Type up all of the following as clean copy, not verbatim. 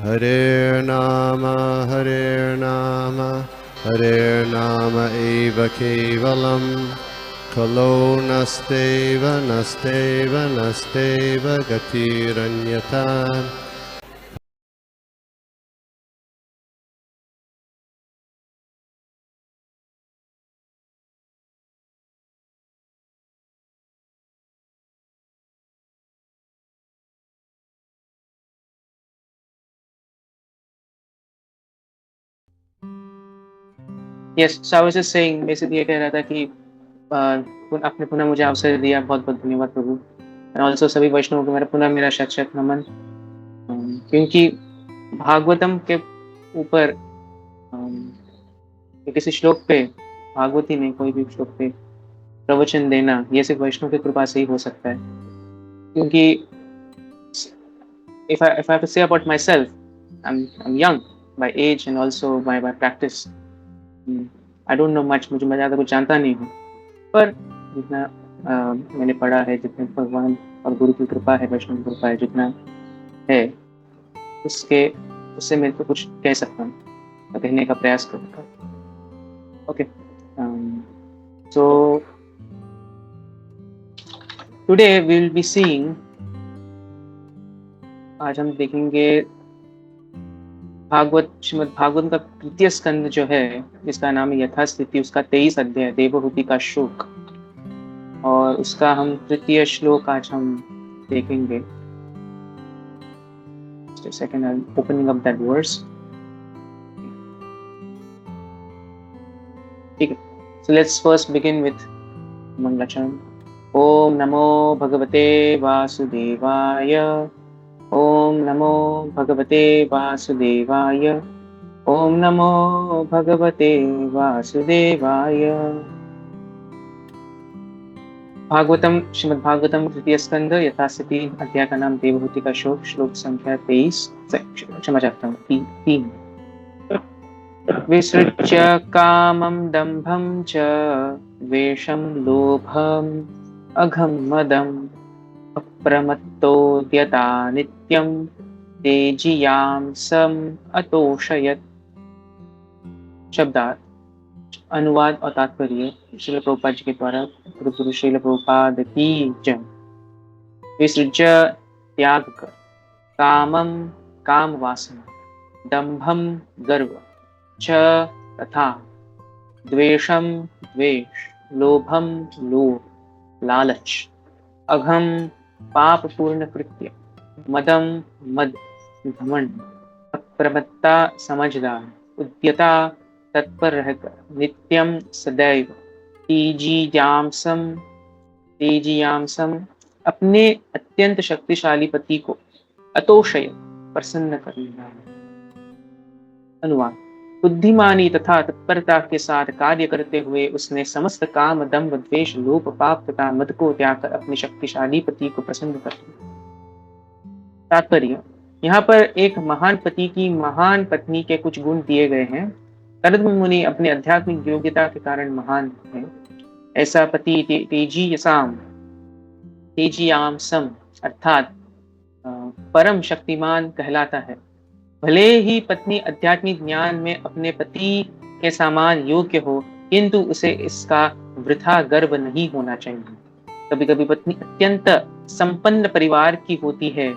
Hare Nama, Hare Nama eva kevalam, Kalo nasteva, nasteva, nasteva gatiranyata. Yes, so I was just saying, basically ये कह रहा था कि आपने पुनः मुझे अवसर दिया, बहुत बहुत धन्यवाद प्रभु। एंड ऑल्सो सभी वैष्णवों को मेरा शत शत नमन। क्योंकि भागवतम के ऊपर किसी श्लोक पे, भागवती में कोई भी श्लोक पे प्रवचन देना, ये सिर्फ वैष्णव की कृपा से ही हो सकता है। क्योंकि if I have to say about myself, I'm young by age and also by practice. I don't know much, मुझे मैं ज़्यादा कुछ जानता नहीं हूँ, पर जितना मैंने पढ़ा है, जितने भगवान और गुरु की कृपा है, वैष्णव की कृपा है, जितना है उससे मैं तो कुछ कह सकता हूँ, कहने का प्रयास करूँगा। Okay, so today we will be seeing, आज हम देखेंगे श्रीमद् भागवत का तृतीय स्कंद जो है, जिसका नाम है यथास्थिति, उसका 23 अध्याय देवहूति का शोक, और उसका हम तृतीय श्लोक आज हम देखेंगे। Just a second, I'm opening up that verse. ठीक है, so let's first begin with मंगलाचरण। ओम नमो भगवते वासुदेवाय, ओम नमो भगवते वासुदेवाय, ओम नमो भगवते वासुदेवाय। भागवतम, श्रीमद् भागवतम तृतीय स्कंद यथास्थिति, अध्याय का नाम देवहूति का शोक, श्लोक संख्या 23, क्षमा चाहता हूँ 3। विसृज्य कामं दम्भं च द्वेषं लोभम् अघं मदम् अप्रमत्तोऽद्यता नित्यं तेजियांसम् अतोषयत्। शब्दार्थ, अनुवाद और तात्पर्य श्रील प्रभुपाद जी के द्वारा। गुरु श्रील प्रभुपाद की जय। विसृज्य त्याग कर, कामम काम वासना, दंभम गर्व, च तथा, द्वेषम द्वेष, लोभम लोभ लालच, अघम पाप पूर्ण कृत्य, मदम मद घमंड, अप्रमत्ता समझदार, उद्यता तत्पर रहकर, नित्यम सदैव, तेजियांसम अपने अत्यंत शक्तिशाली पति को, अतोषय प्रसन्न करना। अनुवाद, बुद्धिमानी तथा तत्परता के साथ कार्य करते हुए उसने समस्त काम दंभ द्वेष लोभ पाप तथा मद को त्याग कर अपने शक्तिशाली पति को प्रसन्न कर दिया। तात्पर्य, यहाँ पर एक महान पति की महान पत्नी के कुछ गुण दिए गए हैं। करदम मुनि अपने आध्यात्मिक योग्यता के कारण महान है। ऐसा पति तेजियांसम अर्थात परम शक्तिमान कहलाता है। भले ही पत्नी आध्यात्मिक ज्ञान में अपने पति के समान योग्य हो, किंतु उसे इसका वृथा गर्व नहीं होना चाहिए। कभी कभी पत्नी अत्यंत संपन्न परिवार की होती है,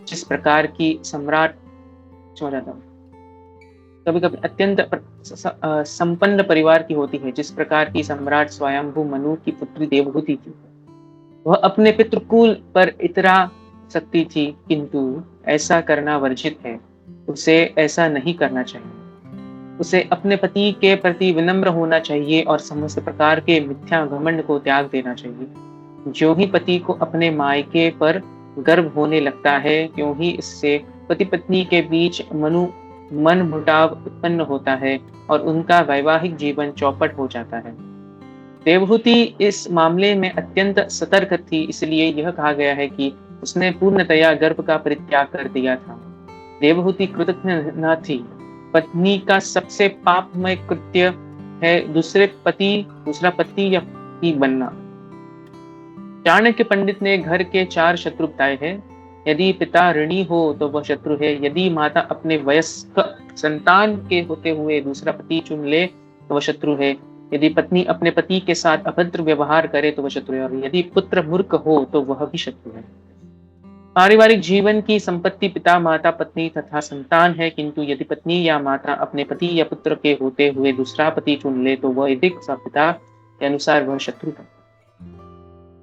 जिस प्रकार की सम्राट कभी कभी अत्यंत संपन्न परिवार की होती है, जिस प्रकार की सम्राट स्वयंभू मनु की पुत्री देवहूति थी। वह अपने पितृकुल पर इतरा सकती थी, किंतु ऐसा करना वर्जित है। उसे ऐसा नहीं करना चाहिए। उसे अपने पति के प्रति विनम्र होना चाहिए और समस्त प्रकार के मिथ्या घमंड को त्याग देना चाहिए। जो ही पति को अपने मायके पर गर्व होने लगता है, त्यों ही इससे पति पत्नी के बीच मन मुटाव उत्पन्न होता है और उनका वैवाहिक जीवन चौपट हो जाता है। देवहूति इस मामले में अत्यंत सतर्क थी, इसलिए यह कहा गया है कि उसने पूर्णतया गर्भ का परित्याग कर दिया था। देवहूति कृतज्ञ न थी। पत्नी का सबसे पापमय कृत्य है दूसरा पति या पति बनना। चाणक्य पंडित ने घर के 4 शत्रु बताए हैं। यदि पिता ऋणी हो तो वह शत्रु है। यदि माता अपने वयस्क संतान के होते हुए दूसरा पति चुन ले तो वह शत्रु है। यदि पत्नी अपने पति के साथ अभद्र व्यवहार करे तो वह शत्रु है, और यदि पुत्र मूर्ख हो तो वह भी शत्रु है। पारिवारिक जीवन की संपत्ति पिता, माता, पत्नी तथा संतान है, किंतु यदि पत्नी या माता अपने पति या पुत्र के होते हुए दूसरा पति चुन ले तो वह वैदिक पिता के अनुसार वह शत्रु है।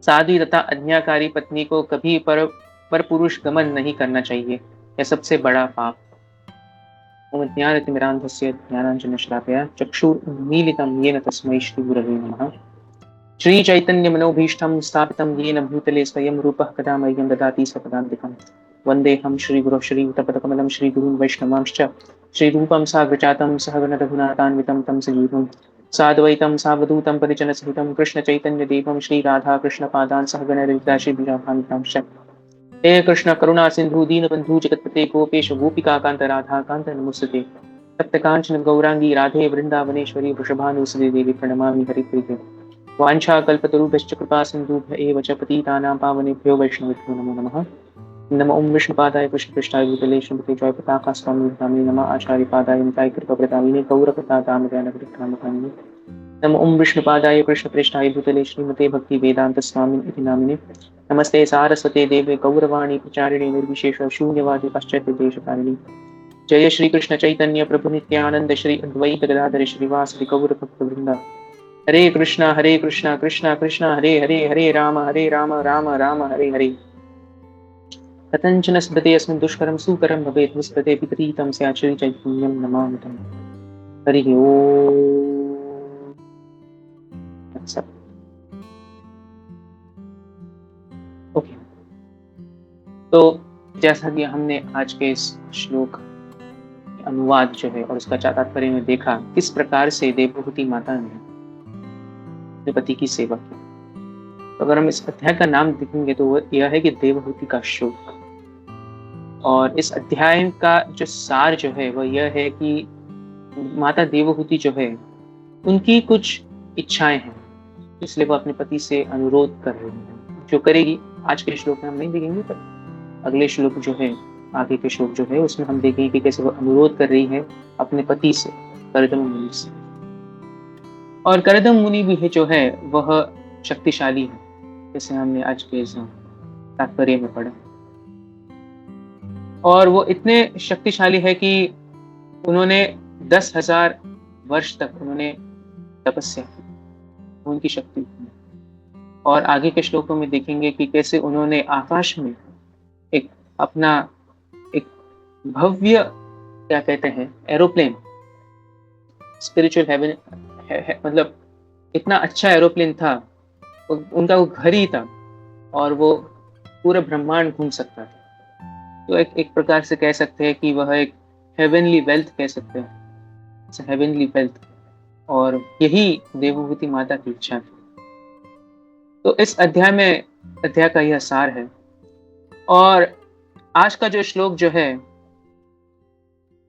साध्वी तथा आज्ञाकारी पत्नी को कभी पर पुरुष गमन नहीं करना चाहिए, यह सबसे बड़ा पाप। ओम ज्ञानतिमिरान्धस्य ज्ञानाञ्जनशलाकया चक्षुर्मीलितं येन तस्मै श्रीगुरवे नमः। श्रीचैतन्यमनोभीष्टं स्थापितं येन भूतले स्वयं रूपः कदा मह्यं ददाति स्वपदान्तिकं। वन्देऽहं श्रीगुरोः श्रीयुतपदकमलं श्रीगुरून् वैष्णवांश्च श्रीरूपं साग्रजातं सहगणरघुनाथान्वितं तं सजीवं साद्वैतं सावधूतं परिजनसहितं कृष्णचैतन्यदेवं श्रीराधाकृष्णपादान् सहगणललिता श्रीविशाखान्वितांश्च। हे कृष्ण करुणा सिंधु दीनबंधु जगत्पते गोपेश गोपिकाकांत राधाकांत नमोस्तुते। सप्तकांचन गौरांगी राधे वृंदावनेश्वरी वृषभानुसुते देवी प्रणमामि हरिप्रिये। वाञ्छाकल्पतरुभ्यश्च कृपा सिन्धुभ्य एव च पतितानां पावनेभ्यो वैष्णवेभ्यो नमो नमः। नमो ओं विष्णुपादाय कृष्णपृष्ठाय भूतले श्रीमते जयपताका स्वामी नामिने नमः। आचार्यपादाय निताय कृपाप्रदायिने गौरकथादामोदयानकृष्णामकामिने। नमो ओं विष्णुपादाय कृष्णपृष्ठाय भूतले श्रीमते भक्तिवेदांत स्वामिने नामिने। नमस्ते सारस्वते देवे गौरवाणी प्रचारिणे निर्विशेष शून्यवादी पाश्चात्य देशकारिणी। जय श्री कृष्ण चैतन्य प्रभु नित्यानंद श्री अद्वैत गदाधर श्रीवासदि गौर भक्त वृंदा। हरे कृष्णा कृष्णा कृष्णा हरे हरे, हरे राम राम राम हरे हरे। कथंचन स्मृते अस्मिन् दुष्करं सुकरं भवेत् विस्मृते विपरीतं स्यात् श्री चैतन्यं नमामि तं। हरि ओम। ओके, तो जैसा कि हमने आज के इस श्लोक अनुवाद जो है और उसका तात्पर्य में देखा, किस प्रकार से देवहूति माता ने अपने पति की सेवा की। तो अगर हम इस अध्याय का नाम देखेंगे तो वो यह है कि देवहूति का शोक। और इस अध्याय का जो सार जो है वह यह है कि माता देवहूति जो है उनकी कुछ इच्छाएं हैं, इसलिए वो अपने पति से अनुरोध कर रही है। जो करेगी आज के श्लोक में हम नहीं देखेंगे, पर अगले श्लोक जो है, आगे के श्लोक जो है उसमें हम देखेंगे कि कैसे वो अनुरोध कर रही है अपने पति से, करदम मुनि से। और करदम मुनि भी है जो है वह शक्तिशाली है, जैसे हमने आज के तात्पर्य में पढ़ा। और वो इतने शक्तिशाली है कि उन्होंने 10,000 वर्ष तक उन्होंने तपस्या की, उनकी शक्ति। और आगे के श्लोकों में देखेंगे कि कैसे उन्होंने आकाश में एक अपना एक भव्य क्या कहते हैं एरोप्लेन, स्पिरिचुअल हेवन, मतलब इतना अच्छा एरोप्लेन था, उनका वो घर ही था और वो पूरा ब्रह्मांड घूम सकता था। तो एक प्रकार से कह सकते हैं कि वह एक हेवनली वेल्थ कह सकते हैं, हेवनली वेल्थ। और यही देवहूति माता की इच्छा थी। तो इस अध्याय का यह सार है। और आज का जो श्लोक जो है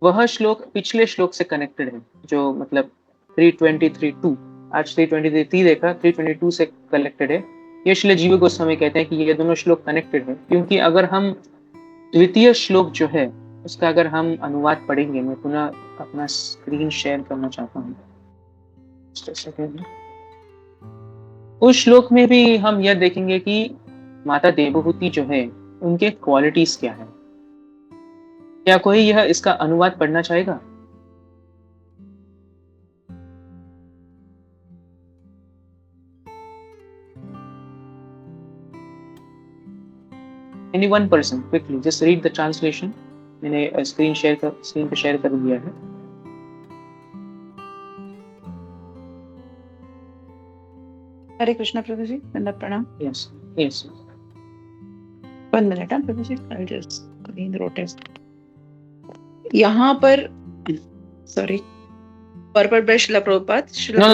वह श्लोक पिछले श्लोक से कनेक्टेड है, जो मतलब 323:2, आज 323 देखा, 322 से कनेक्टेड है। ये श्री जीव गोस्वामी कहते हैं कि ये दोनों श्लोक कनेक्टेड है, क्योंकि अगर हम द्वितीय श्लोक जो है उसका अगर हम अनुवाद पढ़ेंगे, मैं पुनः अपना स्क्रीन शेयर करना चाहता हूँ। उस श्लोक में भी हम यह देखेंगे कि माता देवहूति जो है उनके क्वालिटीज क्या है। क्या कोई यह इसका अनुवाद पढ़ना चाहेगा? Any one person quickly just read the translation. मैंने स्क्रीन पे शेयर कर दिया है। हरे कृष्णा प्रभु जी, दंडवत प्रणाम। Yes, yes. 1 minute Prabhu ji, I'll just clean the rotes. यहाँ पर sorry, पर ब्रश शिला Prabhupada. No,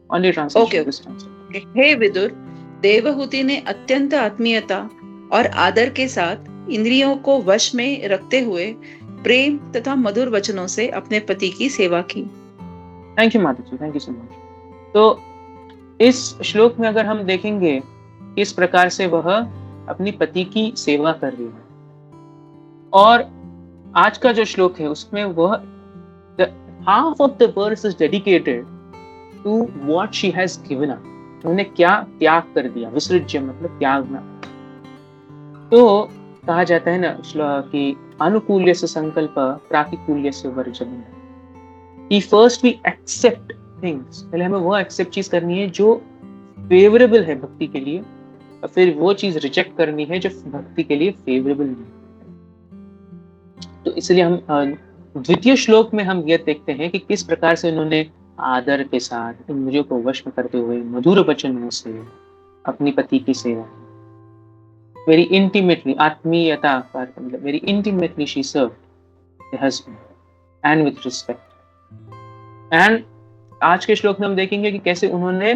only translation. Okay. हे विदुर, देवहूति ने अत्यंत आत्मीयता और आदर के साथ इंद्रियों को वश में रखते हुए प्रेम तथा मधुर वचनों से अपने पति की सेवा की। थैंक यू माता जी, थैंक यू सो मच। तो इस श्लोक में अगर हम देखेंगे किस प्रकार से वह अपनी पति की सेवा कर रही है। और आज का जो श्लोक है उसमें वह half of the verse is dedicated to what she has given up. उन्होंने क्या त्याग कर दिया, विसृज्य मतलब त्यागना। तो कहा जाता है ना कि अनुकूल्य से संकल्प प्रातिकूल्य से वर्जन। कि फर्स्ट वी एक्सेप्ट थिंग्स, पहले हमें वो एक्सेप्ट चीज करनी है जो फेवरेबल है भक्ति के लिए, और फिर वो चीज रिजेक्ट करनी है जो भक्ति के लिए फेवरेबल नहीं। तो इसलिए हम द्वितीय श्लोक में हम यह देखते हैं कि किस प्रकार से उन्होंने आदर के साथ इंद्रियों को वश में करते हुए मधुर वचनों से अपनी पति की सेवा, वेरी इंटीमेटली, आत्मीयता मतलब very intimately she served the husband and with respect. And आज के श्लोक में हम देखेंगे कि कैसे उन्होंने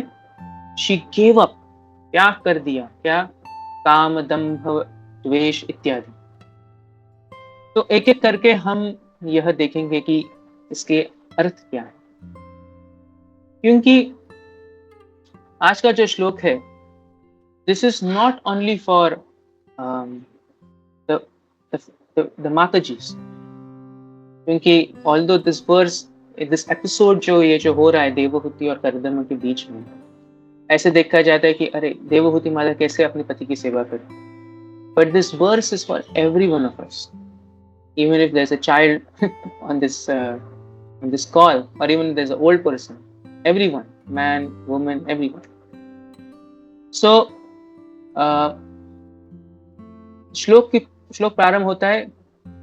शी गेव अप, त्याग कर दिया, क्या, काम, दंभ, द्वेष इत्यादि। तो एक एक करके हम यह देखेंगे कि इसके अर्थ क्या है। क्योंकि आज का जो श्लोक है, this is not only for the माताजीज, क्योंकि although this verse, this episode जो हो रहा है देवहूति और कर्दम के बीच में, ऐसे देखा जाता है कि अरे देवहूति माता कैसे अपने पति की सेवा करती, but this verse is for every one of us, even if there's a child on this call, or even if there's an old person, everyone, man, woman, everyone. So श्लोक प्रारंभ होता है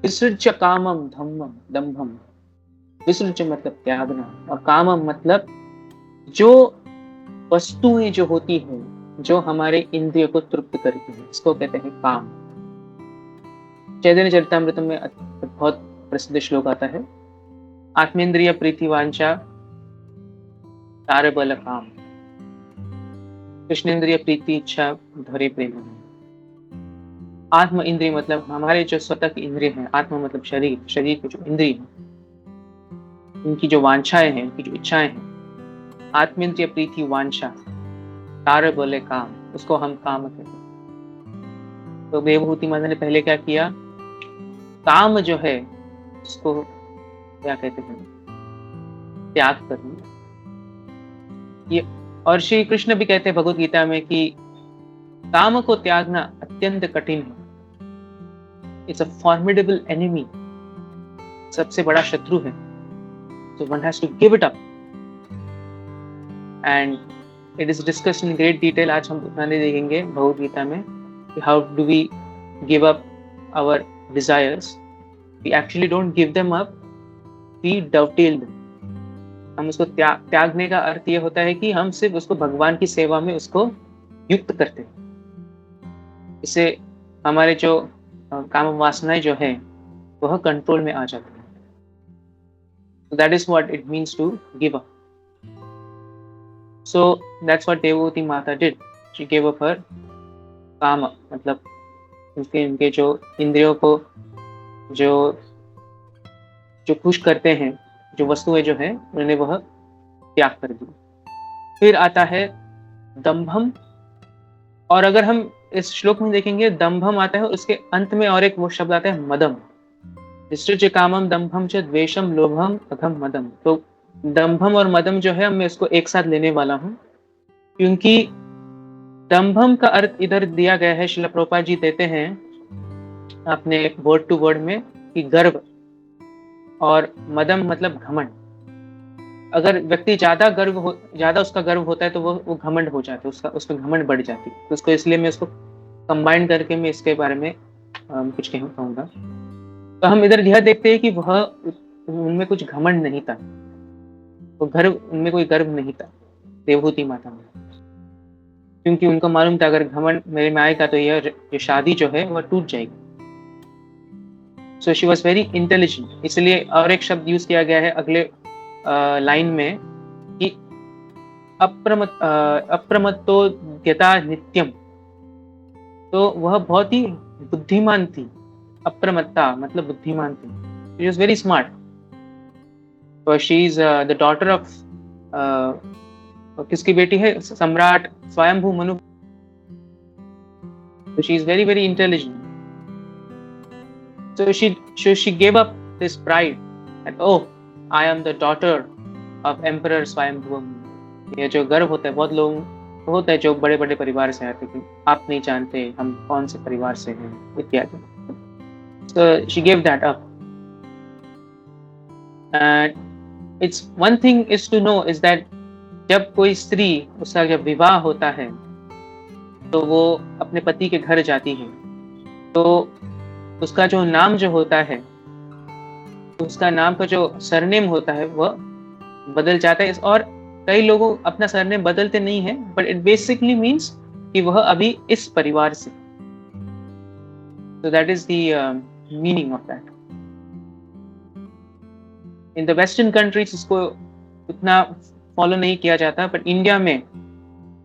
विसृज्य कामम धम्मम दंभम। विसृज्य मतलब त्यागना, और कामम मतलब जो वस्तुएं जो होती हैं जो हमारे इंद्रियों को तृप्त करती हैं, इसको कहते हैं काम। चैतन्य चरितामृतम में बहुत प्रसिद्ध श्लोक आता है, आत्मेंद्रिय प्रीति वांछा तार बल काम, कृष्णेंद्रिय प्रीति इच्छा धरे प्रेम। आत्म इंद्रिय मतलब हमारे जो स्वतः की इंद्रिय हैं, आत्मा मतलब शरीर, शरीर के जो इंद्रिय हैं, उनकी जो वांछाएं हैं, उनकी जो इच्छाएं हैं, आत्मेंद्रिय प्रीति वांछा तार बल काम, उसको हम काम कहते हैं। तो देवहूति माता ने पहले क्या किया, काम जो है उसको क्या कहते हैं, त्याग करना। ये और श्री कृष्ण भी कहते हैं भगवत गीता में कि काम को त्यागना अत्यंत कठिन है। इट्स अ फॉर्मिडेबल एनिमी, सबसे बड़ा शत्रु है। So one has to give it up, and it is discussed in great detail. आज हम उतना नहीं देखेंगे भगवत गीता में कि how do we give up our desires. We actually don't give them up, we dovetail them. हम उसको त्यागने का अर्थ ये होता है कि हम सिर्फ उसको भगवान की सेवा में उसको युक्त करते हैं। इससे हमारे जो काम वासनाएं जो है वह कंट्रोल में आ जाती है। So that is what it means to give up. So that's what Devavati Mata did. She gave up her kama, मतलब उनके जो इंद्रियों को जो खुश करते हैं, जो वस्तुएं जो है, उन्होंने वह त्याग कर दी। फिर आता है दंभम, और अगर हम इस श्लोक में देखेंगे दंभम आता है, उसके अंत में और एक वो शब्द आता है मदम। विसृज्य कामम दंभम च द्वेषम लोभम अधम मदम। तो दंभम और मदम जो है मैं इसको एक साथ लेने वाला हूं, क्योंकि दंभम का अर्थ इधर दिया गया है, श्रील प्रभुपाद जी देते हैं अपने वर्ड टू वर्ड में कि गर्व, और मदम मतलब घमंड। अगर व्यक्ति ज्यादा उसका गर्व होता है तो वो घमंड हो जाता है, उसमें घमंड बढ़ जाती है। तो उसको इसलिए मैं उसको कंबाइन करके मैं इसके बारे में कुछ कहूंगा। तो हम इधर यह देखते हैं कि वह उनमें कुछ घमंड नहीं था, वो उनमें कोई गर्व नहीं था देवहूति माता में, क्योंकि उनको मालूम था अगर घमंड मेरे में आएगा तो यह शादी जो है वह टूट जाएगी। So she was very intelligent. इसलिए और एक शब्द यूज किया गया है अगले लाइन में कि अप्रमत्तोद्यता नित्यम। तो वह बहुत ही बुद्धिमान थी। अप्रमत्ता मतलब बुद्धिमान थी। She was very smart. So she is the daughter of किसकी बेटी है? सम्राट स्वयंभू Manu. So she is very, very intelligent. So she gave up this pride that, oh, I am the daughter of Emperor Swayambhuva. ये जो गर्व होता है बहुत लोगों को होता है जो बड़े बड़े परिवार से आते हैं, आप नहीं जानते हम कौन से परिवार से हैं इत्यादि. So she gave that up. And it's one thing is to know is that जब कोई स्त्री उसका जब विवाह होता है तो वो अपने पति के घर जाती है तो उसका जो नाम जो होता है उसका नाम का जो सरनेम होता है वह बदल जाता है. और कई लोगों अपना सरनेम बदलते नहीं है बट इट बेसिकली मीन्स कि वह अभी इस परिवार से. So that is the meaning of that. In the Western countries इसको उतना फॉलो नहीं किया जाता बट इंडिया में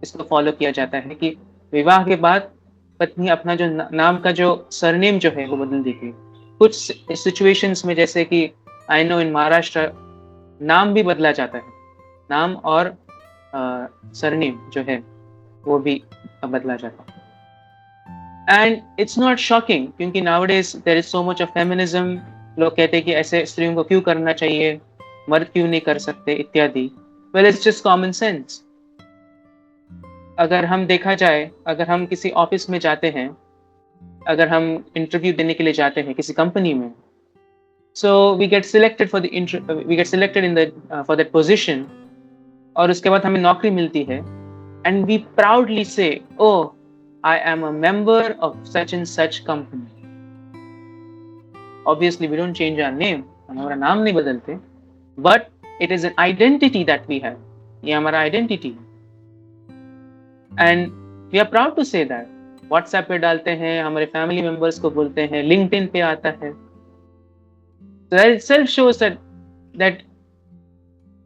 इसको फॉलो किया जाता है कि विवाह के बाद पत्नी अपना जो नाम का जो सरनेम जो है वो बदल देती है. कुछ सिचुएशंस में जैसे कि आई नो इन महाराष्ट्र नाम भी बदला जाता है, नाम और सरनेम जो है वो भी बदला जाता है. एंड इट्स नॉट शॉकिंग क्योंकि nowadays there is so much of feminism. लोग कहते हैं कि ऐसे स्त्रियों को क्यों करना चाहिए, मर्द क्यों नहीं कर सकते इत्यादि. Well it's just common sense. अगर हम देखा जाए, अगर हम किसी ऑफिस में जाते हैं, अगर हम इंटरव्यू देने के लिए जाते हैं किसी कंपनी में, so we get selected in the for that position और उसके बाद हमें नौकरी मिलती है and we proudly say oh I am a member of such and such company. Obviously we don't change our name, हम हमारा नाम नहीं बदलते but it is an identity that we have. ये हमारा identity and we are proud to say that. WhatsApp पे डालते हैं, हमारे फैमिली मेंबर्स को बोलते हैं, लिंक्डइन पे आता है. So that itself shows that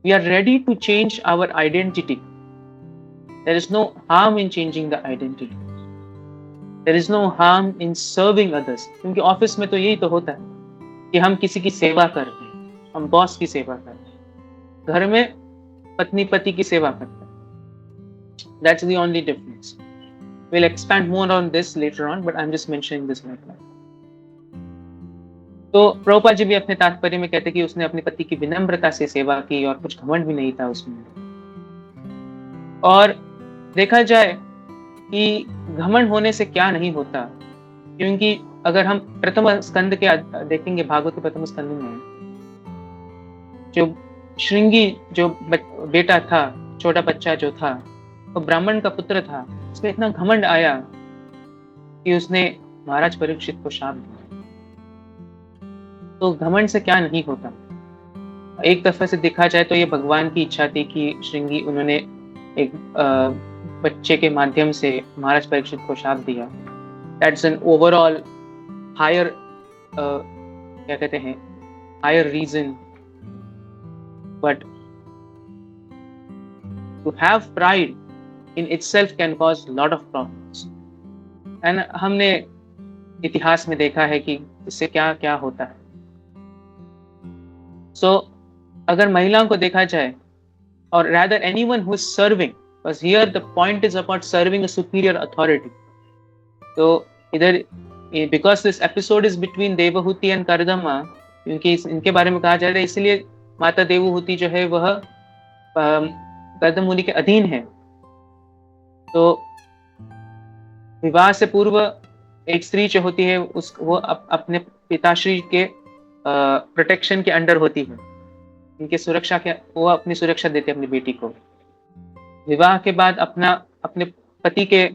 we are ready to change our identity. There is no harm in changing the identity. There is no harm in serving others. क्योंकि ऑफिस में तो यही तो होता है कि हम किसी की सेवा कर रहे हैं, हम बॉस की सेवा कर रहे हैं. घर में पत्नी पति की सेवा करते हैं. That's the only difference. We'll expand more on this later on, but I'm just mentioning this right now. तो प्रभुपाद जी भी अपने तात्पर्य में कहते कि उसने अपने पति की विनम्रता से सेवा की और कुछ घमंड भी नहीं था उसमें. और देखा जाए कि घमंड होने से क्या नहीं होता, क्योंकि अगर हम प्रथम स्कंद के देखेंगे, भागवत के प्रथम स्कंद में जो श्रृंगी जो बेटा था, छोटा बच्चा जो था, वो ब्राह्मण का पुत्र था. उसमें इतना घमंड आया कि उसने महाराज परीक्षित को शाप दिया. तो घमंड से क्या नहीं होता. एक दफे से देखा जाए तो ये भगवान की इच्छा थी कि श्रृंगी उन्होंने एक बच्चे के माध्यम से महाराज परीक्षित को शाप दिया. दैट्स एन ओवरऑल हायर क्या कहते हैं higher reason. But to have pride in itself can cause lot of problems. And हमने इतिहास में देखा है कि इससे क्या क्या होता है. So अगर महिलाओं को देखा जाए, or rather anyone who is serving, because here the point is about serving a superior authority. तो इधर because this episode is between Devahuti and कर्दमा, क्योंकि इनके बारे में कहा जा रहा है, इसलिए माता देवहूति जो है वह कर्दम मुनि के अधीन है. तो विवाह से पूर्व एक स्त्री जो होती है वो अपने पिताश्री के प्रोटेक्शन के अंडर होती है, इनके सुरक्षा के, वो अपनी सुरक्षा देते अपनी बेटी को. विवाह के बाद अपने पति के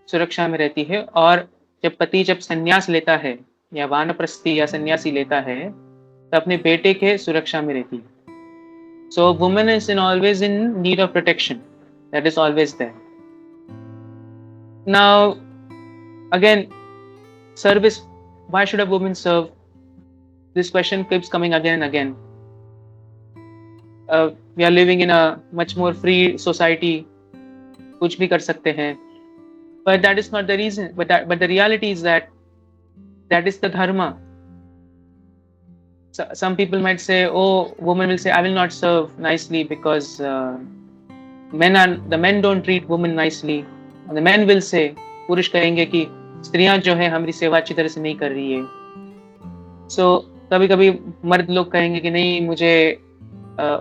सुरक्षा में रहती है, और जब संन्यास लेता है या वानप्रस्थी या सन्यासी लेता है तो अपने बेटे के सुरक्षा में रहती है. So women is always in need of protection, that is always there. Now, again, service. Why should a woman serve? This question keeps coming again and again. We are living in a much more free society. कुछ भी कर सकते हैं. But that is not the reason. But the reality is that is the dharma. So, some people might say, oh, woman will say, I will not serve nicely because the men don't treat women nicely. The men will say, पुरुष कहेंगे कि स्त्रियां जो है हमारी सेवा अच्छी तरह से नहीं कर रही है। कभी कभी मर्द लोग कहेंगे कि नहीं मुझे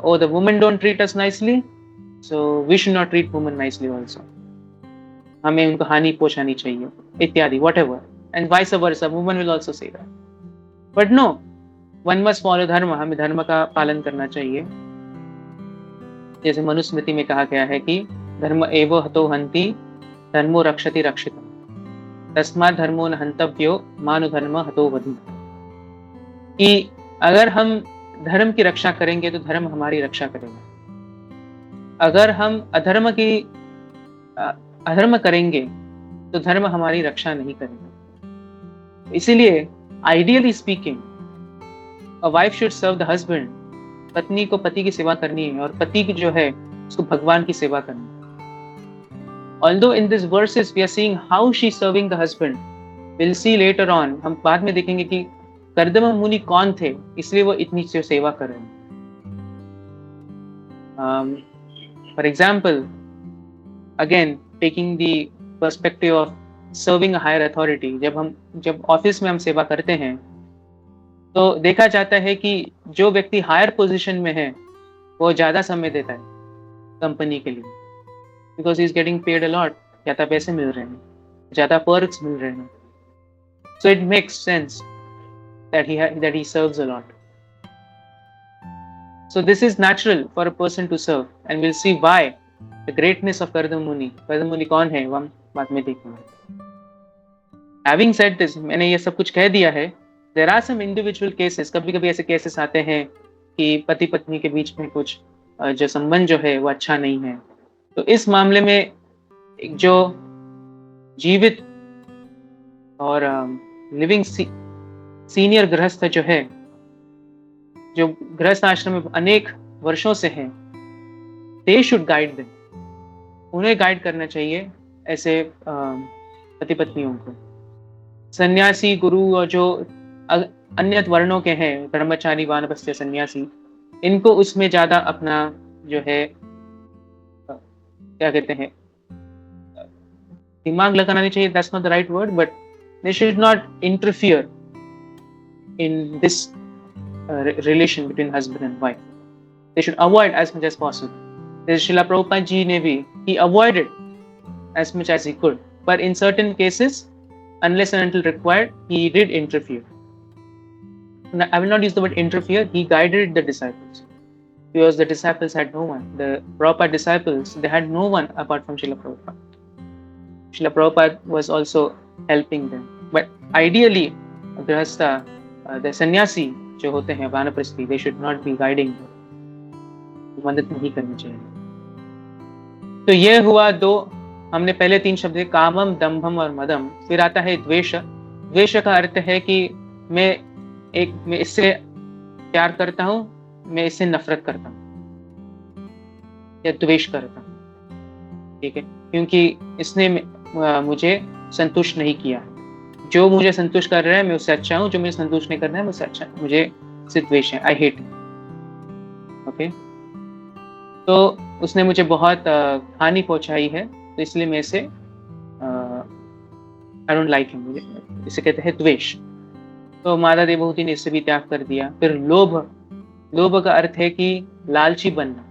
oh the women don't treat us nicely, so we should not treat women nicely also, हमें उनको हानि पहुंचानी चाहिए इत्यादि, whatever, and vice versa women will also say that. But no, one must follow dharma, हमें धर्म का पालन करना चाहिए। जैसे मनुस्मृति में कहा गया है कि धर्म एव हतो हन्ति धर्मो रक्षति रक्षितम् तस्मात् धर्मो न हन्तव्यो मानु धर्म हतो वधि। कि अगर हम धर्म की रक्षा करेंगे तो धर्म हमारी रक्षा करेगा, अगर हम अधर्म करेंगे तो धर्म हमारी रक्षा नहीं करेगा। इसीलिए ideally speaking a wife should serve the husband, पत्नी को पति की सेवा करनी है और पति की जो है उसको भगवान की सेवा करनी है। Although in this verses we are seeing how she is serving the husband, we'll see later on, हम बाद में देखेंगे कि कर्दम मुनि कौन थे इसलिए वो इतनी सेवा कर रहे हैं। For example, again taking the perspective of serving a higher authority, जब ऑफिस में हम सेवा करते हैं तो देखा जाता है कि जो व्यक्ति हायर पोजीशन में है वो ज्यादा समय देता है कंपनी के लिए, because he is getting paid a lot, ज्यादा पैसे मिल रहे हैं, ज्यादा पर्क्स मिल रहे हैं, so it makes sense that he serves a lot. So this is natural for a person to serve, and we'll see why the greatness of Kardama Muni. Kardama Muni कौन है वो हम बाद में देखेंगे। Having said this, मैंने ये सब कुछ कह दिया है। There are some individual cases, कभी-कभी ऐसे केसेस आते हैं कि पति पत्नी के बीच में कुछ जो संबंध जो है वो अच्छा नहीं है, तो इस मामले में एक जो जीवित और लिविंग सीनियर गृहस्थ जो है, जो गृहस्थ आश्रम में अनेक वर्षों से हैं, they should guide them, उन्हें गाइड करना चाहिए ऐसे पति पत्नियों को। सन्यासी गुरु और जो अन्य वर्णों के हैं, ब्रह्मचारी वानप्रस्थ सन्यासी, इनको उसमें ज्यादा अपना जो है क्या कहते हैं दिमाग लगाना नहीं चाहिए, that's not the right word, but they should not interfere in this relation between husband and wife. They should avoid as much as possible. Srila Prabhupada ji ne bhi, he avoided as much as he could, but in certain cases, unless and until required, he did interfere. Now, I will not use the word interfere, he guided the disciples, because the disciples had no one. The Prabhupada disciples, they had no one apart from Srila Prabhupada. Srila Prabhupada was also helping them. But ideally, grihastha, the sannyasi जो होते हैं वानप्रस्थी, they should not be guiding them, मदद नहीं करनी चाहिए। तो ये हुआ दो, हमने पहले तीन शब्द है, कामम, दंभम और मदम। फिर आता है द्वेष। द्वेष का अर्थ है कि मैं इससे प्यार करता हूँ, मैं इससे नफरत करता हूँ या द्वेष करता हूँ, ठीक है, क्योंकि इसने मुझे संतुष्ट नहीं किया। जो मुझे संतुष्ट कर रहा है मैं उससे अच्छा हूँ, जो मुझे संतुष्ट नहीं करना है मुझसे अच्छा, मुझे इससे द्वेष है, आई हेट। ओके, तो उसने मुझे बहुत हानि पहुंचाई है, तो इसलिए मैं इसे आई डोंट लाइक हिम, मुझे इसे कहते हैं द्वेष। तो माता देवहूति ने इससे भी त्याग कर दिया। फिर लोभ। लोभ का अर्थ है कि लालची बनना।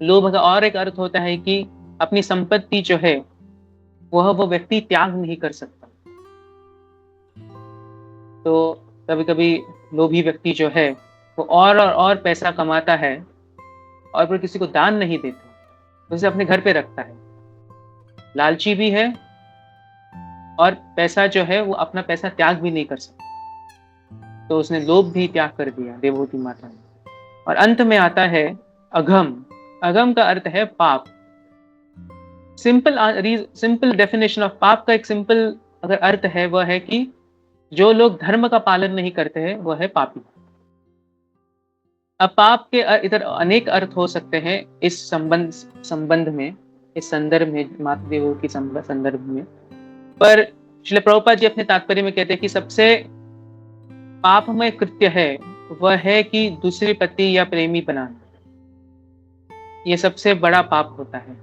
लोभ का और एक अर्थ होता है कि अपनी संपत्ति जो है वो व्यक्ति त्याग नहीं कर सकता। तो कभी कभी लोभी व्यक्ति जो है वो और पैसा कमाता है और फिर किसी को दान नहीं देता, उसे अपने घर पे रखता है। लालची भी है और पैसा जो है वो अपना पैसा त्याग भी नहीं कर सकता, तो उसने लोभ भी त्याग कर दिया देवहूति माता ने। और अंत में आता है अघम। अघम का अर्थ है पाप। सिंपल डेफिनेशन ऑफ पाप का एक सिंपल अगर अर्थ है वह है कि जो लोग धर्म का पालन नहीं करते हैं वह है पापी। अब पाप के इधर अनेक अर्थ हो सकते हैं इस संबंध में, इस संदर्भ में, माता देवों के संदर्भ में। पर श्रील प्रभुपाद जी अपने तात्पर्य में कहते हैं कि सबसे पापमय कृत्य है वह है कि दूसरी पति या प्रेमी बनाना, ये सबसे बड़ा पाप होता है।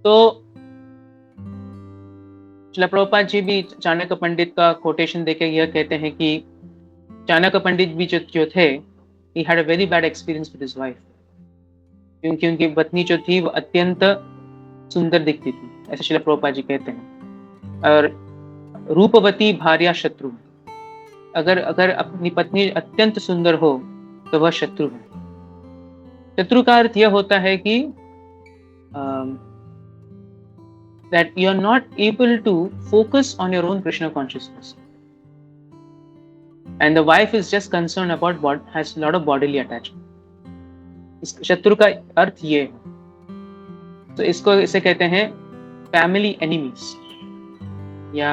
तो श्रील प्रभुपाद जी भी चाणक्य पंडित का कोटेशन देके यह कहते हैं कि चाणक्य पंडित भी जो थे, he had a very bad experience with his wife, क्योंकि उनकी पत्नी जो थी वो अत्यंत सुंदर दिखती थी, ऐसे श्रील प्रभुपाद जी कहते हैं। और रूपवती भार्या शत्रु, अगर अपनी पत्नी अत्यंत सुंदर हो तो वह शत्रु है। शत्रु का अर्थ यह होता है कि that you are not able to focus on your own Krishna consciousness, and the wife is just concerned about what has a lot of bodily attachment। इस शत्रु का अर्थ ये है। तो इसको इसे कहते हैं फैमिली एनिमीज, या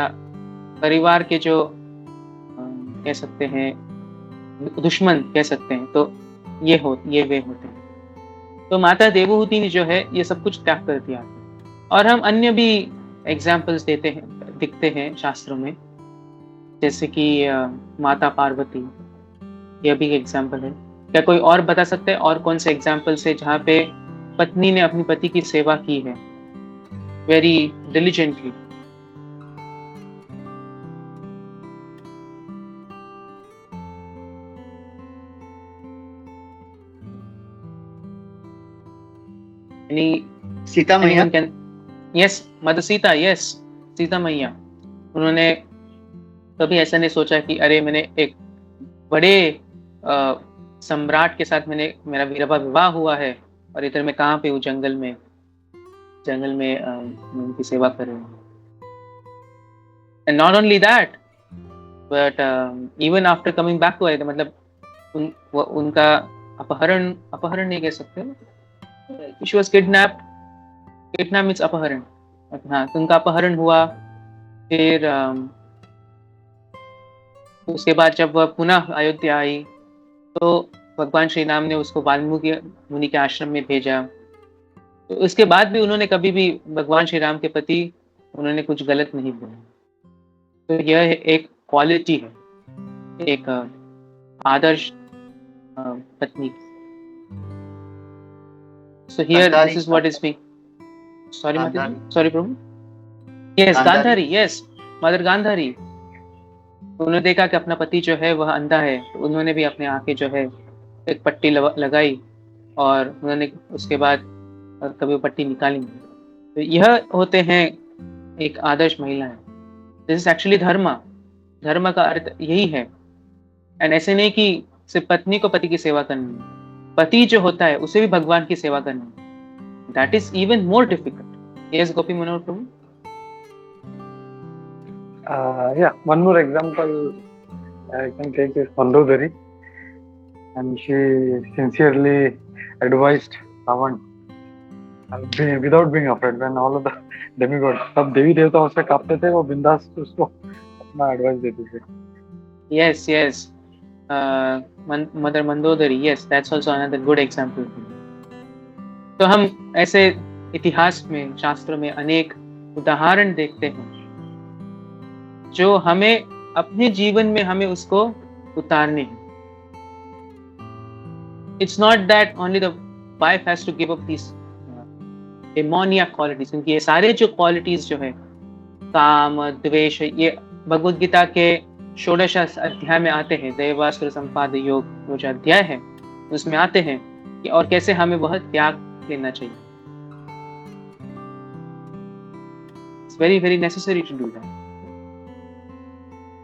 परिवार के जो कह सकते हैं दुश्मन कह सकते हैं। तो ये वे होते हैं। तो माता देवहूति ने जो है ये सब कुछ त्याग कर दिया। और हम अन्य भी एग्जाम्पल्स दिखते हैं शास्त्रों में, जैसे कि माता पार्वती, यह भी एग्जाम्पल है। क्या कोई और बता सकते हैं और कौन से एग्जाम्पल्स है जहाँ पे पत्नी ने अपनी पति की सेवा की है वेरी डिलिजेंटली? सीता मैया। Yes, mother Sita, yes, Sita मैया। उन्होंने कभी ऐसा नहीं सोचा कि अरे मैंने एक बड़े सम्राट के साथ मेरा विवाह हुआ है और इधर मैं कहाँ पे हूँ, जंगल में उनकी सेवा कर रही हूँ। And not only that, but even after coming back to Ayodhya, मतलब उनका अपहरण नहीं कह सकते, she was kidnapped. Kidnap means अपहरण। हाँ, तो उनका अपहरण हुआ। फिर उसके बाद जब वह पुनः अयोध्या आई तो भगवान श्री राम ने उसको वाल्मीकि मुनि के आश्रम में भेजा। तो उसके बाद भी उन्होंने कभी भी भगवान श्री राम के प्रति उन्होंने कुछ गलत नहीं बोला। तो यह एक क्वालिटी है, एक आदर्श पत्नी। So here this is what is being, sorry Prabhu, yes, Gandhari, yes, mother Gandhari. उन्होंने देखा कि अपना पति जो है वह अंधा है, तो उन्होंने भी अपने आंखें जो है एक पट्टी लगाई और उन्होंने उसके बाद कभी वो पट्टी निकाली नहीं। तो यह होते हैं एक आदर्श महिला है। दिस इज एक्चुअली धर्म का अर्थ यही है। एंड ऐसे नहीं कि सिर्फ पत्नी को पति की सेवा करनी, पति जो होता है उसे भी भगवान की सेवा करनी, that is even more difficult. Yes Gopi Manohar Prabhu. Yeah, one more example I can take is Mandodari, and she sincerely advised Ravan without being afraid when all of the demigods, सब देवी देवता उससे कांपते थे, वो बिंदास उसको अपना advice देते थे। Yes, Mother Mandodari, yes, that's also another good example। तो हम ऐसे इतिहास में, शास्त्रों में अनेक उदाहरण देखते हैं जो हमें अपने जीवन में हमें उसको उतारने हैं। It's not that only the wife has to give up these demoniac qualities, क्योंकि ये सारे जो क्वालिटीज जो है, काम, द्वेष, ये भगवद गीता के 16 अध्याय में आते हैं। दैवासुर संपाद योग वो जो अध्याय है उसमें आते हैं कि और कैसे हमें वह त्याग लेना चाहिए। It's very very necessary to do that।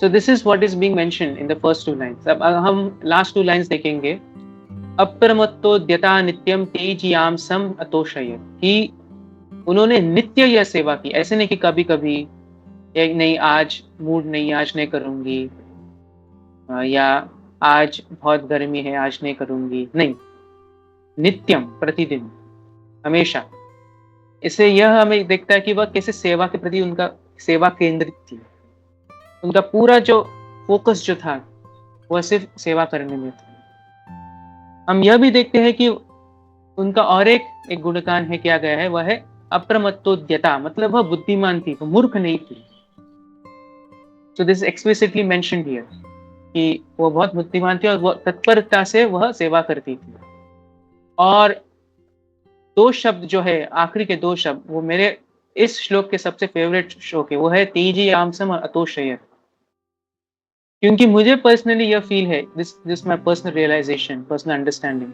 So this is what is being mentioned in the first two lines। अब हम last two lines देखेंगे। अप्रमत्तोद्यता नित्यम तेजियाम सम अतोषय, कि उन्होंने नित्य यह सेवा की। ऐसे नहीं कि कभी कभी नहीं, आज मूड नहीं, आज नहीं करूंगी, या आज बहुत गर्मी है आज नहीं करूंगी, नहीं, नित्यम, प्रतिदिन, हमेशा। इससे यह हमें देखता है कि वह कैसे सेवा के प्रति उनका सेवा केंद्रित थी। उनका पूरा जो फोकस जो था वह सिर्फ सेवा करने में था। हम यह भी देखते हैं कि उनका और एक गुणगान है, किया गया है, वह है अप्रमत्तोद्यता, मतलब वह बुद्धिमान थी, वह मूर्ख नहीं थी। So this is explicitly mentioned here कि वो बहुत बुद्धिमान थी और वो तत्परता से वह सेवा करती थी। और दो शब्द जो है, आखिरी के दो शब्द, वो मेरे इस श्लोक के सबसे फेवरेट श्लोक है, वो है तेजी आमसम और अतोषय। क्योंकि मुझे पर्सनली यह फील है, this my personal realisation, personal understanding,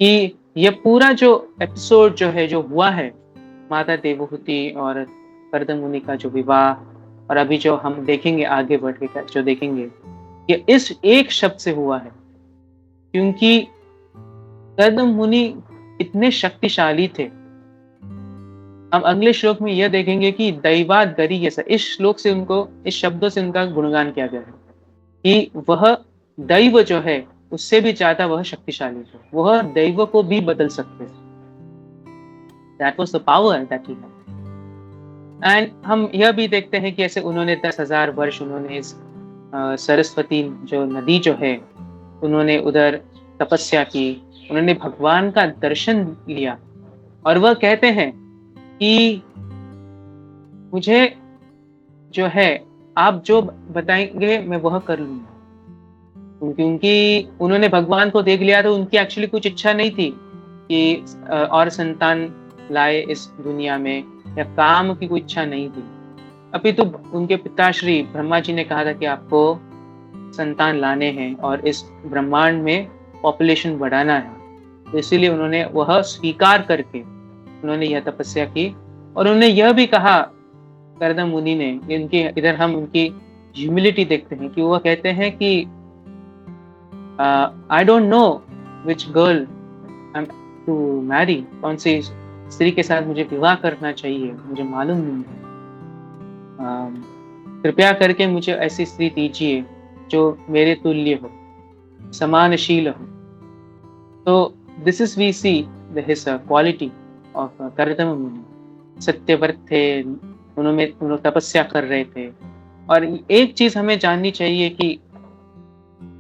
कि ये पूरा जो एपिसोड जो है, जो हुआ है, माता देवहूति और कर्दम मुनि का जो विवाह, और अभी जो हम देखेंगे आगे बढ़ के जो देखेंगे, ये इस एक शब्द से हुआ है। क्योंकि कर्दम मुनि इतने शक्तिशाली थे। हम अगले श्लोक में यह देखेंगे कि दैवात गरी जैसा, इस श्लोक से उनको, इस शब्दों से उनका गुणगान किया गया है कि वह दैव जो है उससे भी ज्यादा वह शक्तिशाली है, वह दैव को भी बदल सकते हैं। That was the power that he had. And हम यह भी देखते हैं कि ऐसे उन्होंने 10,000 वर्ष उन्होंने इस सरस्वती जो नदी जो है, उन्होंने उधर तपस्या की, उन्होंने भगवान का दर्शन लिया, और वह कहते हैं कि मुझे जो है आप जो बताएंगे मैं वह कर लूंगा। क्योंकि उन्होंने भगवान को देख लिया, तो उनकी एक्चुअली कुछ इच्छा नहीं थी कि और संतान लाए इस दुनिया में, या काम की कोई इच्छा नहीं थी। अभी तो उनके पिताश्री ब्रह्मा जी ने कहा था कि आपको संतान लाने हैं और इस ब्रह्मांड में पॉपुलेशन बढ़ाना है, तो इसीलिए उन्होंने वह स्वीकार करके उन्होंने यह तपस्या की। और उन्होंने यह भी कहा कर्दम मुनि ने, इनके इधर हम उनकी ह्यूमिलिटी देखते हैं कि वह कहते हैं कि I don't know which girl I am to marry, कौन सी स्त्री के साथ मुझे विवाह करना चाहिए, मुझे मालूम नहीं है। कृपया करके मुझे ऐसी स्त्री दीजिए जो मेरे तुल्य हो, समानशील हो। तो this is we see his quality of Kardam Muni. Satyavrat थे, उन्होंने तपस्या कर रहे थे। और एक चीज हमें जाननी चाहिए कि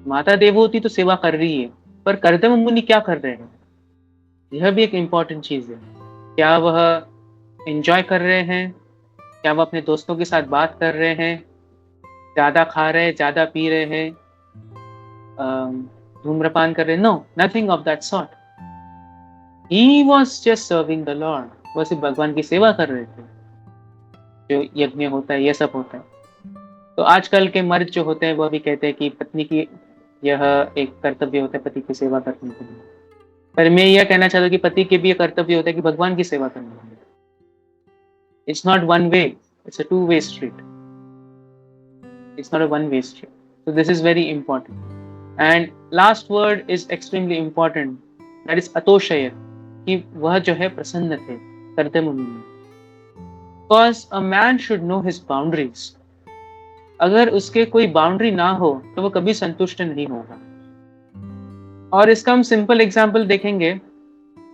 माता देवहूति तो सेवा कर रही है, पर कर्दम मुनि क्या कर रहे हैं, यह भी एक इम्पॉर्टेंट चीज है। क्या वह एंजॉय कर रहे हैं, क्या वह अपने दोस्तों के साथ बात कर रहे हैं, ज्यादा खा रहे हैं, ज्यादा पी रहे हैं, धूम्रपान कर रहे हैं? No, nothing of that sort. He was just serving the lord, वह सिर्फ भगवान की सेवा कर रहे थे। जो यज्ञ होता है, यह सब होता है। तो आजकल के मर्द जो होते हैं वह भी कहते हैं कि पत्नी की यह एक कर्तव्य होता है पति की सेवा करने के लिए। पर मैं यह कहना चाहता हूँ कि पति के भी यह कर्तव्य होता है कि भगवान की सेवा करने के लिए। It's not one way, it's a two way street, it's not a one way street. So this is very important. And last word is extremely important. That is atoshaya, कि वह जो है प्रसन्न थे कर्दम मुनि में। Because a man should know his boundaries. अगर उसके कोई बाउंड्री ना हो तो वो कभी संतुष्ट नहीं होगा। और इसका हम सिंपल एग्जाम्पल देखेंगे।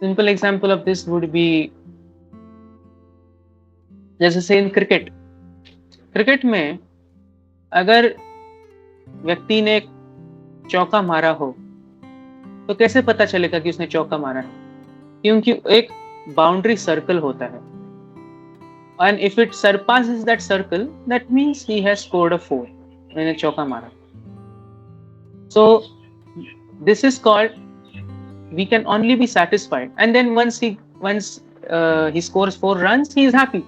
Simple example of this would be जैसे से इन क्रिकेट। क्रिकेट में अगर व्यक्ति ने चौका मारा हो तो कैसे पता चलेगा कि उसने चौका मारा है? क्योंकि एक बाउंड्री सर्कल होता है, and if it surpasses that circle, that means he has scored a 4, मैंने चौका मारा। So this is called, we can only be satisfied, and then once he scores 4 runs, he is happy.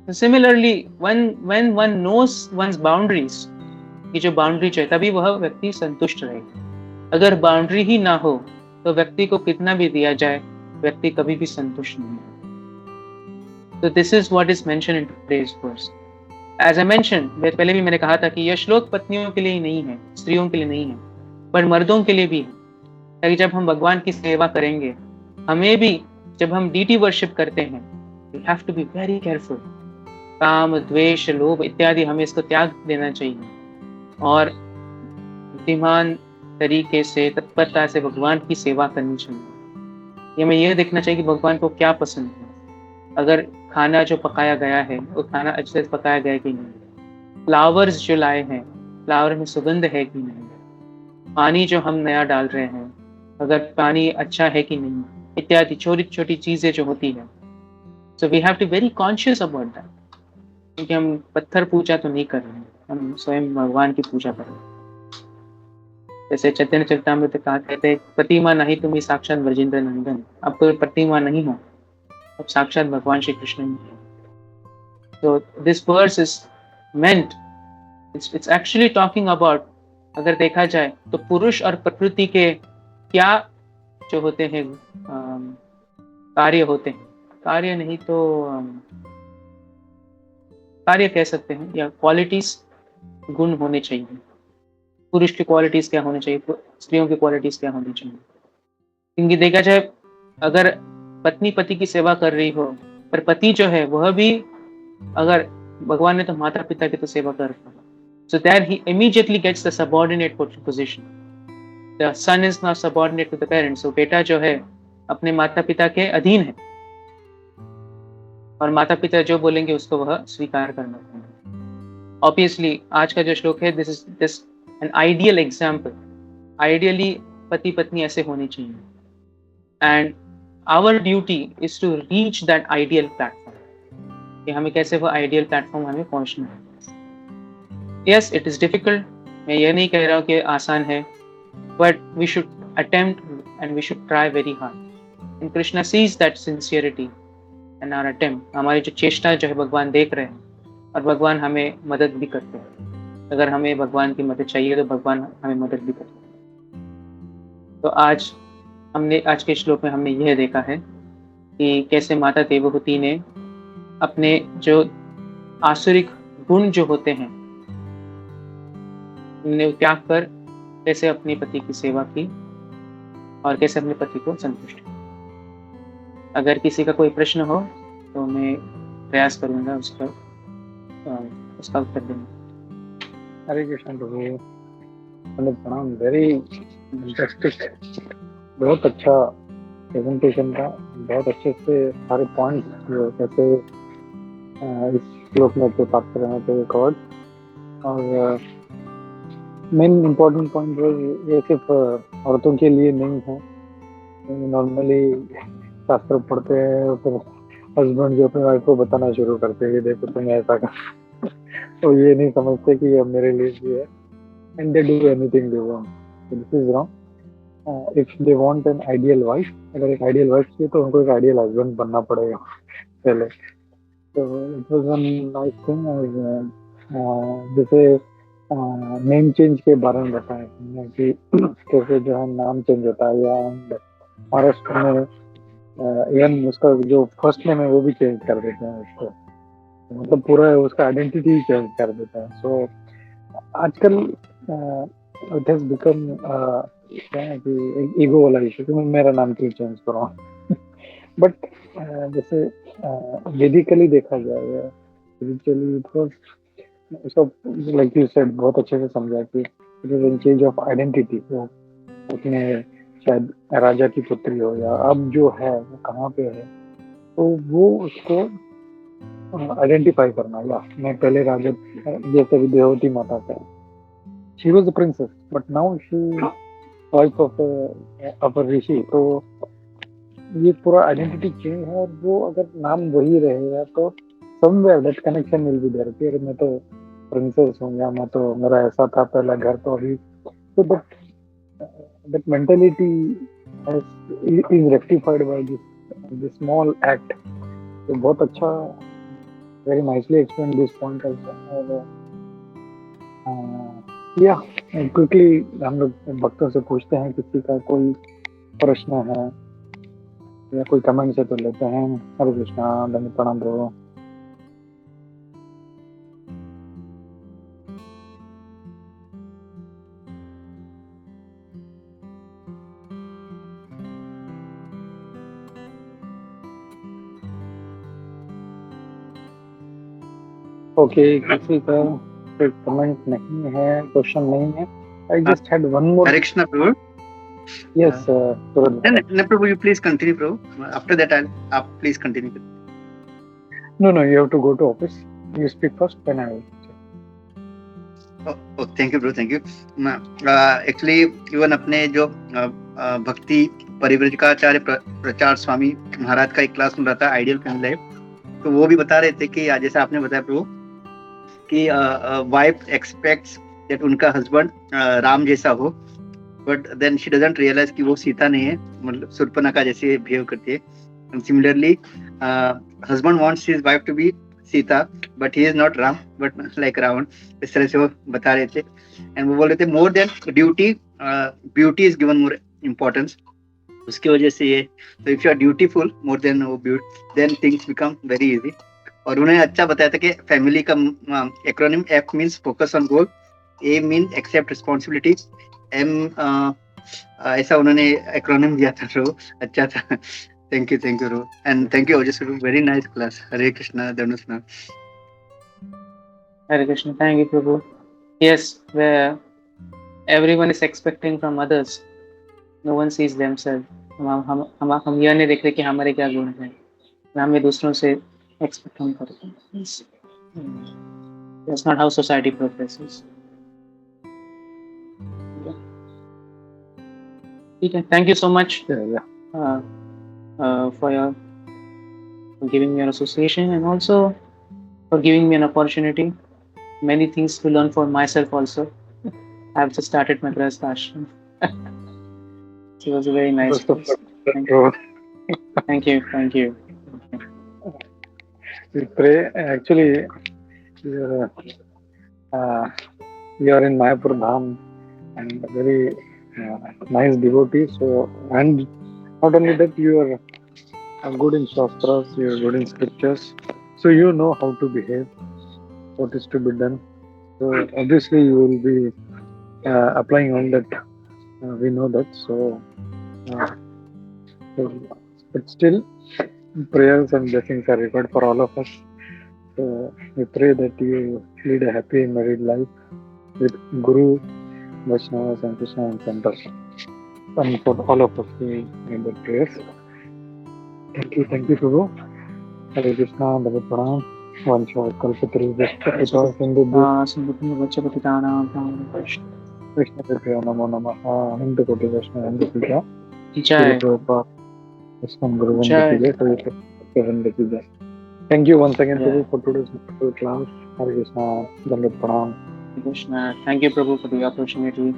So similarly, when one knows one's boundaries, कि जो boundary चाहिए, तभी वह व्यक्ति संतुष्ट रहेगा। अगर बाउंड्री ही ना हो तो व्यक्ति को कितना भी दिया जाए, व्यक्ति कभी भी संतुष्ट नहीं है। So this is what is mentioned in today's verse. As I mentioned, पहले भी मैंने कहा था कि यह श्लोक पत्नियों के लिए ही नहीं है, स्त्रियों के लिए नहीं है, पर मर्दों के लिए भी है। ताकि जब हम भगवान की सेवा करेंगे, हमें भी जब हम डीटी वर्शिप करते हैं, we have to be very careful. काम, द्वेष, लोभ इत्यादि हमें इसको त्याग देना चाहिए और बुद्धिमान तरीके से, तत्परता से भगवान की सेवा करनी चाहिए। ये हमें यह देखना चाहिए कि भगवान को क्या पसंद है। अगर खाना जो पकाया गया है वो खाना अच्छे से पकाया गया है कि नहीं, फ्लावर्स जो लाए हैं, फ्लावर में सुगंध है कि नहीं, पानी जो हम नया डाल रहे हैं, अगर पानी अच्छा है कि नहीं, इत्यादि छोटी छोटी चीजें जो होती है। So we have to very conscious about that, क्योंकि हम पत्थर पूजा तो नहीं कर रहे हैं, हम स्वयं भगवान की पूजा कर रहे हैं। जैसे चैतन्य चरितामृत कहा कहते हैं, प्रतिमा नहीं तुम्हें साक्षात ब्रजेंद्र नंदन। अब कोई प्रतिमा नहीं हो, अब साक्षात भगवान श्री कृष्ण ही है। So this verse is meant, it's actually talking about, अगर देखा जाए तो पुरुष और प्रकृति के क्या जो होते हैं कार्य होते हैं, कार्य नहीं तो कार्य कह सकते हैं, या क्वालिटीज, गुण होने चाहिए। पुरुष की क्वालिटीज क्या होनी चाहिए, स्त्रियों की क्वालिटीज क्या होनी चाहिए। क्योंकि देखा जाए अगर पत्नी पति की सेवा कर रही हो, पर पति जो है वह भी, अगर भगवान ने तो माता पिता की तो सेवा कर रहा है, so there he immediately gets the subordinate position. The son is now subordinate to the parents. So बेटा जो है अपने माता पिता के अधीन है, और माता पिता जो बोलेंगे उसको वह स्वीकार करना है। Obviously आज का जो श्लोक है, this is just an ideal example. Ideally पति पत्नी ऐसे होने चाहिए, and our duty is to reach that ideal platform. कि हमें कैसे वो आइडियल प्लेटफॉर्म हमें पहुंचना है। Yes, it is difficult. मैं ये नहीं कह रहा हूँ कि आसान है, but we should attempt and we should try very hard. And Krishna sees that sincerity and our attempt. हमारी जो चेष्टा जो है भगवान देख रहे हैं, और भगवान हमें मदद भी करते हैं। अगर हमें भगवान की मदद चाहिए तो भगवान हमें मदद भी करते हैं। तो आज के श्लोक में हमने यह देखा है कि कैसे माता देवहूति ने अपने जो आसुरिक गुण जो होते हैं उन्हें त्याग कर कैसे अपने पति की सेवा की, और कैसे अपने पति को संतुष्ट किया। अगर किसी का कोई प्रश्न हो तो मैं प्रयास करूंगा उसका उत्तर देने। हरे कृष्ण प्रभु, प्रणाम। वेरी इंटरेस्टिंग, बहुत अच्छा प्रेजेंटेशन था। बहुत अच्छे से सारे पॉइंट्स जो कैसे इस श्लोक में के बात कर रहे थे कवर्ड। और मेन इम्पोर्टेंट पॉइंट ये सिर्फ औरतों के लिए नहीं है। नॉर्मली शास्त्र पढ़ते हैं तो हस्बैंड जो अपने वाइफ को बताना शुरू करते हैं, देखो तुम ऐसा कर तो ये नहीं समझते कि ये मेरे लिए भी है, and they do anything they want. This is wrong. If they want an ideal wife, अगर एक आइडियल वाइफ चाहिए तो उनको एक आइडियल हस्बैंड बनना पड़ेगा पहले। तो it was one nice thing. जैसे नेम चेंज के बारे में बताया कि कैसे जो है नाम चेंज होता है, या महाराष्ट्र में इवन उसका जो फर्स्ट नेम है वो भी चेंज कर देते हैं उसको, मतलब पूरा उसका आइडेंटिटी चेंज कर देता है। सो आजकल इट हैज बिकम क्या है कि ईगो वाला इशू कि मैं मेरा नाम क्यों चेंज करूँ। बट जैसे वेदिकली देखा जाए, स्पिरिचुअली उसका लाइक यू सेड बहुत अच्छे से समझा कि it is change of identity. वो उसने शायद राजा की पुत्री हो या अब जो है वो कहाँ पे है, तो वो उसको आइडेंटिफाई करना, या मैं पहले राजा जैसे भी देवती माता का, she was a princess but now she wife of a rishi. तो ये पूरा आइडेंटिटी चेंज है, और वो अगर नाम वही रहेगा तो somewhere that connection will be there कि मैं तो प्रिंसेस हूँ, या मैं तो मेरा ऐसा था पहला घर तो अभी। तो that mentality is rectified by this small act. तो बहुत अच्छा, very nicely explained this point also. Yeah, quickly हम लोग भक्तों से पूछते हैं किसी का कोई प्रश्न है या कोई कमेंट से तो लेते हैं। हरे कृष्णा, धन्यवाद, प्रणाम प्रभु। ओके, किसी का कोई कमेंट नहीं है, क्वेश्चन नहीं है। I just had one more. Hare Krishna Prabhu. Yes No, Prabhu, you please continue, Prabhu. After that, आप please continue. No, you have to go to office. You speak first, then I will. Oh, thank you, Prabhu, thank you. Actually, even अपने जो भक्ति परिव्राजकाचार्य प्रचार स्वामी महाराज का एक class सुन रहा था, ideal family life, तो वो भी बता रहे थे कि जैसे आपने बताया प्रभु कि वाइफ एक्सपेक्ट्स दैट उनका हस्बैंड राम जैसा हो, but then she doesn't realise कि वो सीता नहीं है, मतलब शूर्पणखा जैसे बिहेव करती है। Similarly husband wants his wife to be Sita, but he is not Ram, but like Ravan. इस तरह से वो बता रहे थे. And वो बोल रहे थे more than duty, beauty is given more importance. उसकी वजह से ये, so if you are dutiful more than beauty, then things become very easy. और उन्होंने अच्छा बताया था कि फैमिली का acronym F means focus on goal, A means accept responsibility, M ऐसा उन्होंने एक्रोनिम दिया था. तो अच्छा था. Thank you, Ro. And thank you, Ojasuru. Very nice class. Hare Krishna, Dhanusna. Hare Krishna. Thank you, Prabhu. Yes, where everyone is expecting from others. No one sees themselves. हम यह नहीं देखते कि हमारे क्या गुण हैं. हमें दूसरों से एक्सपेक्ट हम करते हैं. That's not how society progresses. Okay. Thank you so much. For giving me an association and also for giving me an opportunity. Many things to learn for myself also. I've just started my Grahastha ashram. It was a very nice place. Thank you. We pray. Actually, we are in Mayapur Dham and a very nice devotee. So, and not only that, you are good in shastras, you are good in scriptures, so you know how to behave, what is to be done. So obviously you will be applying all that. We know that. So, but still, prayers and blessings are required for all of us. So we pray that you lead a happy married life with Guru, Vaishnavas and Krishna and Centers. And for all of us, we need the prayers. Thank you, Prabhu. Hare Krishna, Bhagavad Pranam, Vancha Kalpatarubhishta, Sindhu Krishna Deviya Namo Namaha, Hindu Koti Vaishnava, Hindu Pija, Jai. Prabhupada, Islam Guru Jai. Vandapija. Thank you once again, Prabhu, for today's beautiful class. Hare Krishna, Bhagavad Pranam. Krishna. Thank you, Prabhu, for the opportunity.